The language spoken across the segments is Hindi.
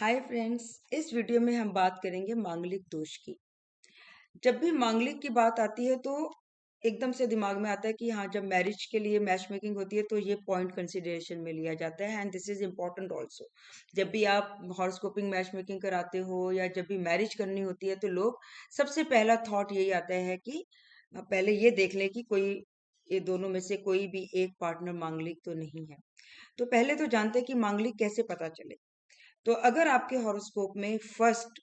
Hi friends. इस वीडियो में हम बात करेंगे मांगलिक दोष की। जब भी मांगलिक की बात आती है तो एकदम से दिमाग में आता है कि हाँ, जब मैरिज के लिए मैच मेकिंग होती है तो ये पॉइंट कंसिडरेशन में लिया जाता है and this is important also. जब भी आप हॉरोस्कोपिंग मैच मेकिंग कराते हो या जब भी मैरिज करनी होती है तो लोग सबसे पहला थॉट यही आता है कि पहले ये देख ले कि कोई ये दोनों में से कोई भी एक पार्टनर मांगलिक तो नहीं है। तो पहले तो जानते हैं कि मांगलिक कैसे पता चले। तो अगर आपके हॉरोस्कोप में फर्स्ट,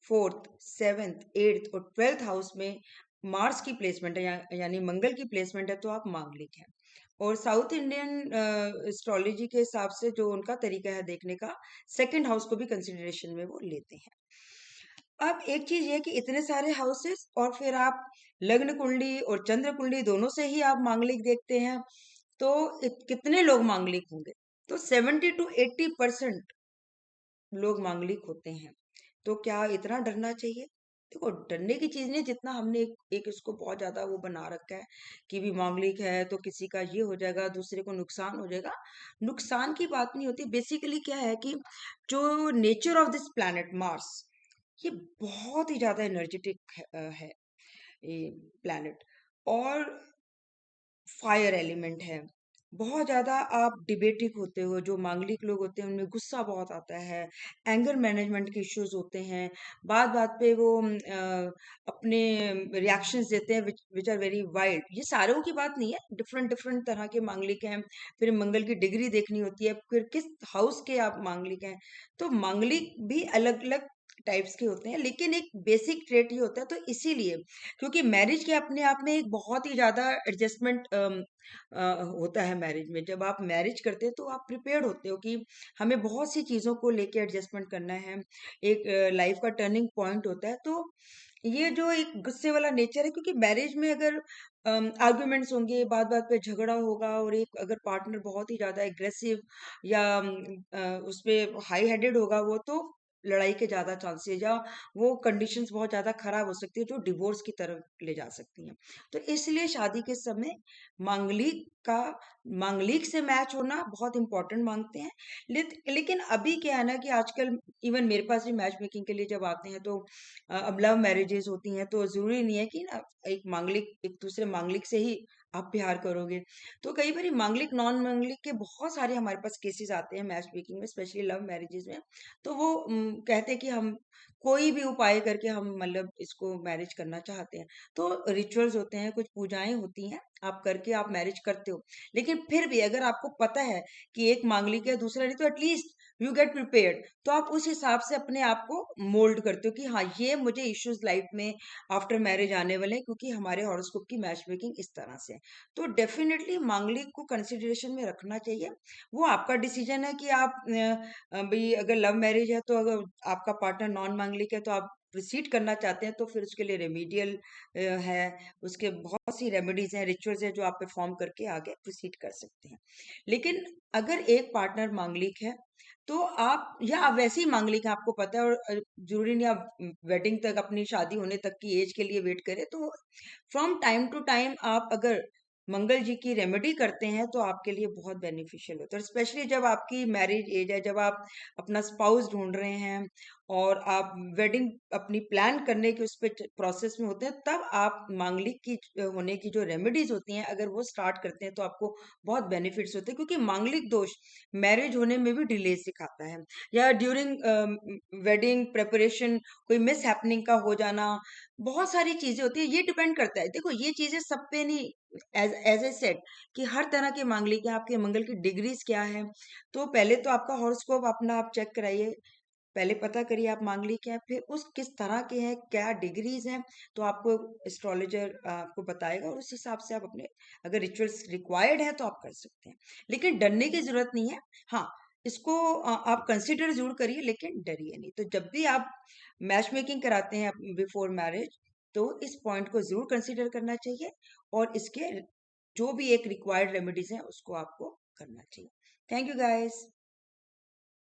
फोर्थ, सेवेंथ, एट्थ और ट्वेल्थ हाउस में मार्स की प्लेसमेंट है यानी मंगल की प्लेसमेंट है तो आप मांगलिक हैं। और साउथ इंडियन एस्ट्रोलॉजी के हिसाब से जो उनका तरीका है देखने का, सेकंड हाउस को भी कंसिडरेशन में वो लेते हैं। अब एक चीज ये कि इतने सारे हाउसेस और फिर आप लग्न कुंडली और चंद्र कुंडली दोनों से ही आप मांगलिक देखते हैं, तो कितने लोग मांगलिक होंगे? तो 70 to 80% लोग मांगलिक होते हैं। तो क्या इतना डरना चाहिए? देखो, डरने की चीज नहीं, जितना हमने एक इसको बहुत ज्यादा वो बना रखा है कि भी मांगलिक है तो किसी का ये हो जाएगा, दूसरे को नुकसान हो जाएगा। नुकसान की बात नहीं होती। बेसिकली क्या है कि जो nature of this planet Mars, ये बहुत ही ज्यादा एनर्जेटिक है ये प्लैनेट। और फायर एलिमेंट है। बहुत ज्यादा आप डिबेटिक होते हो। जो मांगलिक लोग होते हैं उनमें गुस्सा बहुत आता है, एंगर मैनेजमेंट के इश्यूज होते हैं। बात बात पे वो अपने रिएक्शंस देते हैं विच आर वेरी वाइल्ड। ये सारों की बात नहीं है, डिफरेंट डिफरेंट तरह के मांगलिक हैं। फिर मंगल की डिग्री देखनी होती है, फिर किस हाउस के आप मांगलिक हैं। तो मांगलिक भी अलग अलग टाइप्स के होते हैं, लेकिन एक बेसिक ट्रेट ये होता है। तो इसीलिए, क्योंकि मैरिज के अपने आप में एक बहुत ही ज्यादा एडजस्टमेंट होता है मैरिज में। जब आप मैरिज करते हैं तो आप प्रिपेयर्ड होते हो कि हमें बहुत सी चीजों को लेके एडजस्टमेंट करना है। एक लाइफ का टर्निंग पॉइंट होता है। तो ये जो एक गुस्से वाला नेचर है, क्योंकि मैरिज में अगर आर्ग्यूमेंट्स होंगे, बात बात पे झगड़ा होगा, और एक अगर पार्टनर बहुत ही ज्यादा एग्रेसिव या उसपे हाई हेडेड होगा वो, तो लड़ाई के ज्यादा चांसेस या वो कंडीशंस बहुत ज्यादा खराब हो सकती है जो डिवोर्स की तरफ ले जा सकती हैं। तो इसलिए शादी के समय मांगलिक का मांगलिक से मैच होना बहुत इंपॉर्टेंट मांगते हैं। लेकिन अभी क्या है ना कि आजकल इवन मेरे पास भी मैच मेकिंग के लिए जब आते हैं तो अब लव मैरिजेस होती हैं, तो जरूरी नहीं है कि ना एक मांगलिक एक दूसरे मांगलिक से ही आप प्यार करोगे। तो कई बार मांगलिक नॉन मांगलिक के बहुत सारे हमारे पास केसेस आते हैं मैच मेकिंग में, स्पेशली लव मैरिजेस में। तो वो कहते हैं कि हम कोई भी उपाय करके हम मतलब इसको मैरिज करना चाहते हैं। तो रिचुअल्स होते हैं, कुछ पूजाएं होती हैं, आप करके आप मैरिज करते हो। लेकिन फिर भी अगर आपको पता है कि एक मांगलिक है दूसरा नहीं, तो एटलीस्ट यू गेट प्रिपेयर्ड। तो आप उस हिसाब से अपने आप को मोल्ड करते हो कि हाँ, ये मुझे इश्यूज लाइफ में आफ्टर मैरिज आने वाले हैं, क्योंकि हमारे हॉरोस्कोप की मैच मेकिंग इस तरह से है। तो डेफिनेटली मांगलिक को कंसिडरेशन में रखना चाहिए। वो आपका डिसीजन है कि आप भाई अगर लव मैरिज है तो अगर आपका पार्टनर नॉन मांगलिक है तो आप प्रोसीड करना चाहते हैं, तो फिर उसके लिए रेमेडियल है, उसके बहुत सी रेमेडीज हैं, रिचुअल्स हैं जो आप परफॉर्म करके आगे प्रोसीड कर सकते हैं। लेकिन अगर एक पार्टनर मांगलिक है तो आप, या आप वैसे ही मांगलिक हैं, आपको पता है, और जरूरी नहीं आप वेडिंग तक, अपनी शादी होने तक की एज के लिए वेट करें। तो फ्रॉम टाइम टू टाइम आप अगर मंगल जी की रेमेडी करते हैं तो आपके लिए बहुत बेनिफिशियल होता है। स्पेशली जब आपकी मैरिज एज है, जब आप अपना स्पाउस ढूंढ रहे हैं और आप वेडिंग अपनी प्लान करने के उस पे प्रोसेस में होते हैं, तब आप मांगलिक की होने की जो रेमेडीज होती हैं अगर वो स्टार्ट करते हैं तो आपको बहुत बेनिफिट्स होते हैं। क्योंकि मांगलिक दोष मैरिज होने में भी डिले सिखाता है, या ड्यूरिंग वेडिंग प्रेपरेशन कोई मिस हैपनिंग का हो जाना, बहुत सारी चीजें होती है। ये डिपेंड करता है, देखो ये चीजें सब पे नहीं। एज एज ए सेड कि हर तरह के मांगलिक हैं, आपके मंगल की डिग्रीज क्या है। तो पहले तो आपका हॉरोस्कोप अपना आप चेक कराइए, पहले पता करिए आप मांगलिक हैं, फिर उस किस तरह के हैं, क्या डिग्रीज हैं, तो आपको एस्ट्रोलॉजर आपको बताएगा, और उस हिसाब से आप अपने, अगर रिचुअल्स रिक्वायर्ड है तो आप कर सकते हैं। लेकिन डरने की जरूरत नहीं है। हाँ, इसको आप कंसिडर जरूर करिए, लेकिन डरिए नहीं। तो जब भी आप मैच मेकिंग कराते हैं बिफोर मैरिज, तो इस पॉइंट को जरूर कंसिडर करना चाहिए, और इसके जो भी एक रिक्वायर्ड रेमेडीज हैं उसको आपको करना चाहिए। Thank you guys.